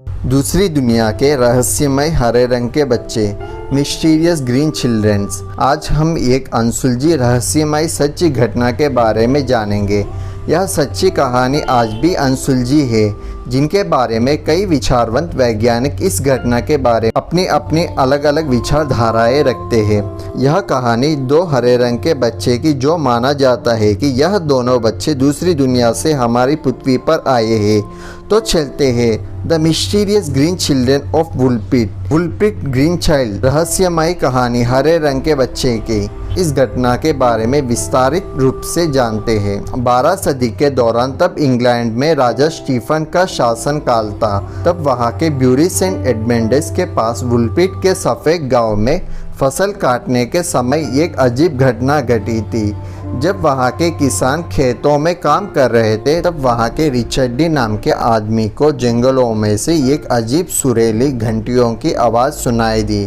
दूसरी दुनिया के रहस्यमय हरे रंग के बच्चे, मिस्टीरियस ग्रीन चिल्ड्रंस। आज हम एक अनसुलझी रहस्यमय सच्ची घटना के बारे में जानेंगे। यह सच्ची कहानी आज भी अनसुलझी है, जिनके बारे में कई विचारवंत वैज्ञानिक इस घटना के बारे में अपनी अपनी अलग अलग विचारधाराएं रखते हैं। यह कहानी दो हरे रंग के बच्चे की, जो माना जाता है कि यह दोनों बच्चे दूसरी दुनिया से हमारी पृथ्वी पर आए हैं। तो चलते हैं the mysterious green children of Woolpit. Woolpit green child रहस्यमय कहानी हरे रंग के बच्चे की। इस घटना के बारे में विस्तारित रूप से जानते हैं। 12 सदी के दौरान तब इंग्लैंड में राजा स्टीफन का शासन काल था। तब वहाँ के ब्यूरी सेंट एडमंड्स के पास वुलपिट के सफ़ेद गांव में फसल काटने के समय एक अजीब घटना घटी थी। जब वहाँ के किसान खेतों में काम कर रहे थे, तब वहाँ के रिचर्ड डी नाम के आदमी को जंगलों में से एक अजीब सुरीली घंटियों की आवाज़ सुनाई दी।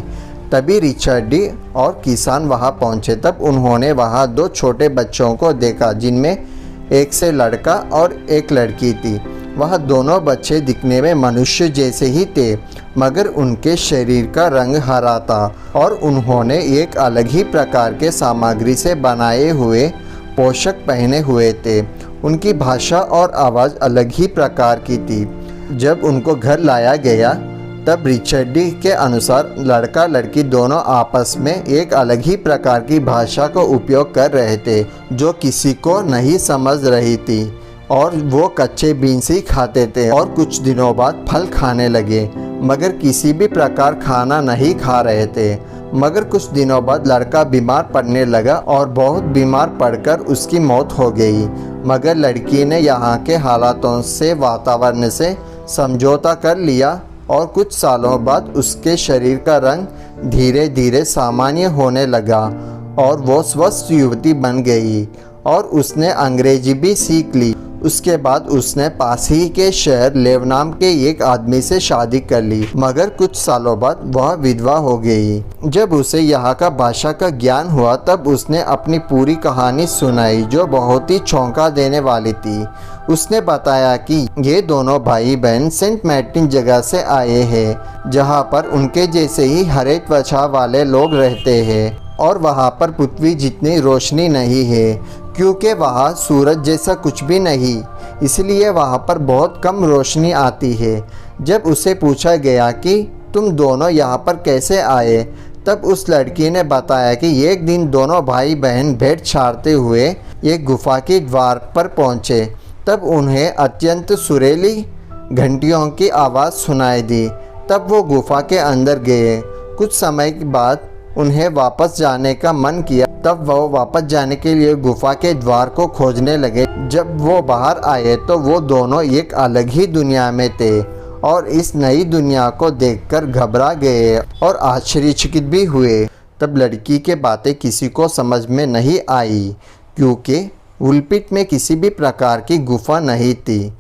तभी रिचर्ड डी और किसान वहाँ पहुँचे। तब उन्होंने वहाँ दो छोटे बच्चों को देखा, जिनमें एक से लड़का और एक लड़की थी। वह दोनों बच्चे दिखने में मनुष्य जैसे ही थे, मगर उनके शरीर का रंग हरा था और उन्होंने एक अलग ही प्रकार के सामग्री से बनाए हुए पोशाक पहने हुए थे। उनकी भाषा और आवाज़ अलग ही प्रकार की थी। जब उनको घर लाया गया, तब रिचर्ड डी के अनुसार लड़का लड़की दोनों आपस में एक अलग ही प्रकार की भाषा को उपयोग कर रहे थे, जो किसी को नहीं समझ रही थी। और वो कच्चे बीन्स ही खाते थे और कुछ दिनों बाद फल खाने लगे, मगर किसी भी प्रकार खाना नहीं खा रहे थे। मगर कुछ दिनों बाद लड़का बीमार पड़ने लगा और बहुत बीमार पड़कर उसकी मौत हो गई। मगर लड़की ने यहाँ के हालातों से, वातावरण से समझौता कर लिया और कुछ सालों बाद उसके शरीर का रंग धीरे धीरे सामान्य होने लगा और वो स्वस्थ युवती बन गई और उसने अंग्रेजी भी सीख ली। उसके बाद उसने पास ही के शहर लेव नाम के एक आदमी से शादी कर ली, मगर कुछ सालों बाद वह विधवा हो गई। जब उसे यहाँ का भाषा का ज्ञान हुआ, तब उसने अपनी पूरी कहानी सुनाई, जो बहुत ही चौंका देने वाली थी। उसने बताया कि ये दोनों भाई बहन सेंट मार्टिन जगह से आए हैं, जहाँ पर उनके जैसे ही हरे त्वचा वाले लोग रहते हैं और वहाँ पर पृथ्वी जितनी रोशनी नहीं है, क्योंकि वहाँ सूरज जैसा कुछ भी नहीं, इसलिए वहाँ पर बहुत कम रोशनी आती है। जब उसे पूछा गया कि तुम दोनों यहाँ पर कैसे आए, तब उस लड़की ने बताया कि एक दिन दोनों भाई बहन भेंट छाड़ते हुए एक गुफा के द्वार पर पहुँचे। तब उन्हें अत्यंत सुरीली घंटियों की आवाज़ सुनाई दी। तब वो गुफा के अंदर गए। कुछ समय के बाद उन्हें वापस जाने का मन किया। तब वो वापस जाने के लिए गुफा के द्वार को खोजने लगे। जब वो बाहर आए तो वो दोनों एक अलग ही दुनिया में थे और इस नई दुनिया को देखकर घबरा गए और आश्चर्यचकित भी हुए। तब लड़की के बातें किसी को समझ में नहीं आई, क्योंकि वुलपिट में किसी भी प्रकार की गुफा नहीं थी।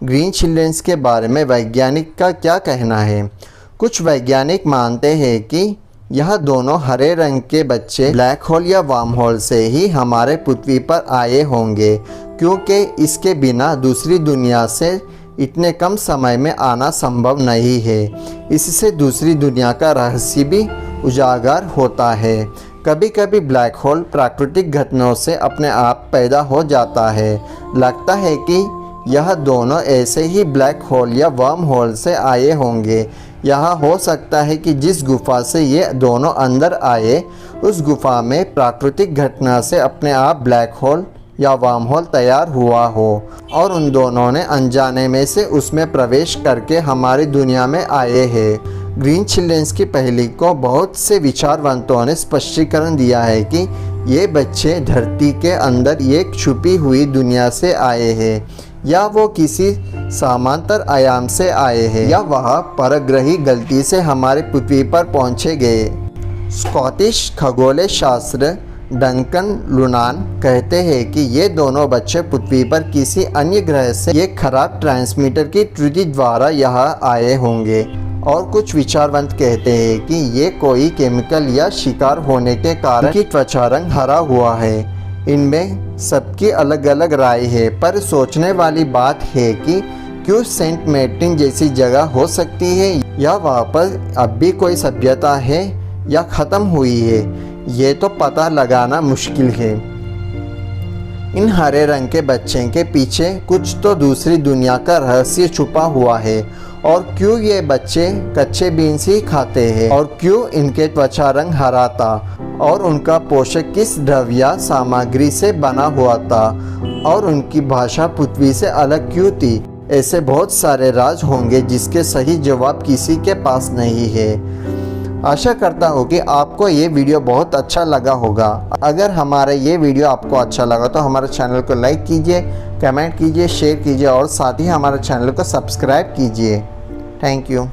ग्रीन चिल्ड्रंस के बारे में वैज्ञानिक का क्या कहना है? कुछ वैज्ञानिक मानते हैं कि यह दोनों हरे रंग के बच्चे ब्लैक होल या वार्म होल से ही हमारे पृथ्वी पर आए होंगे, क्योंकि इसके बिना दूसरी दुनिया से इतने कम समय में आना संभव नहीं है। इससे दूसरी दुनिया का रहस्य भी उजागर होता है। कभी कभी ब्लैक होल प्राकृतिक घटनाओं से अपने आप पैदा हो जाता है। लगता है कि यह दोनों ऐसे ही ब्लैक होल या वर्म होल से आए होंगे। यहाँ हो सकता है कि जिस गुफा से ये दोनों अंदर आए, उस गुफा में प्राकृतिक घटना से अपने आप ब्लैक होल या वर्म होल तैयार हुआ हो और उन दोनों ने अनजाने में से उसमें प्रवेश करके हमारी दुनिया में आए हैं। ग्रीन चिल्ड्रंस की पहेली को बहुत से विचारवंतों ने स्पष्टीकरण दिया है कि ये बच्चे धरती के अंदर एक छुपी हुई दुनिया से आए हैं, या वो किसी समांतर आयाम से आए हैं, या वह परग्रही गलती से हमारे पृथ्वी पर पहुंचे गए। स्कॉटिश खगोल शास्त्र डंकन लुनान कहते हैं कि ये दोनों बच्चे पृथ्वी पर किसी अन्य ग्रह से एक खराब ट्रांसमीटर की त्रुटि द्वारा यहाँ आए होंगे। और कुछ विचारवंत कहते हैं कि ये कोई केमिकल या शिकार होने के कारण की त्वचा रंग हरा हुआ है। इनमें सबकी अलग अलग राय है, पर सोचने वाली बात है कि क्यों सेंट मार्टिन जैसी जगह हो सकती है या वहाँ पर अब भी कोई सभ्यता है या ख़त्म हुई है, ये तो पता लगाना मुश्किल है। इन हरे रंग के बच्चे के पीछे कुछ तो दूसरी दुनिया का रहस्य छुपा हुआ है। और क्यों ये बच्चे कच्चे बीन्स ही खाते हैं, और क्यों इनके त्वचा रंग हरा था, और उनका पोषक किस द्रव्य सामग्री से बना हुआ था, और उनकी भाषा पृथ्वी से अलग क्यों थी। ऐसे बहुत सारे राज होंगे जिसके सही जवाब किसी के पास नहीं है। आशा करता हूँ कि आपको ये वीडियो बहुत अच्छा लगा होगा। अगर हमारा ये वीडियो आपको अच्छा लगा तो हमारे चैनल को लाइक कीजिए, कमेंट कीजिए, शेयर कीजिए और साथ ही हमारे चैनल को सब्सक्राइब कीजिए। Thank you.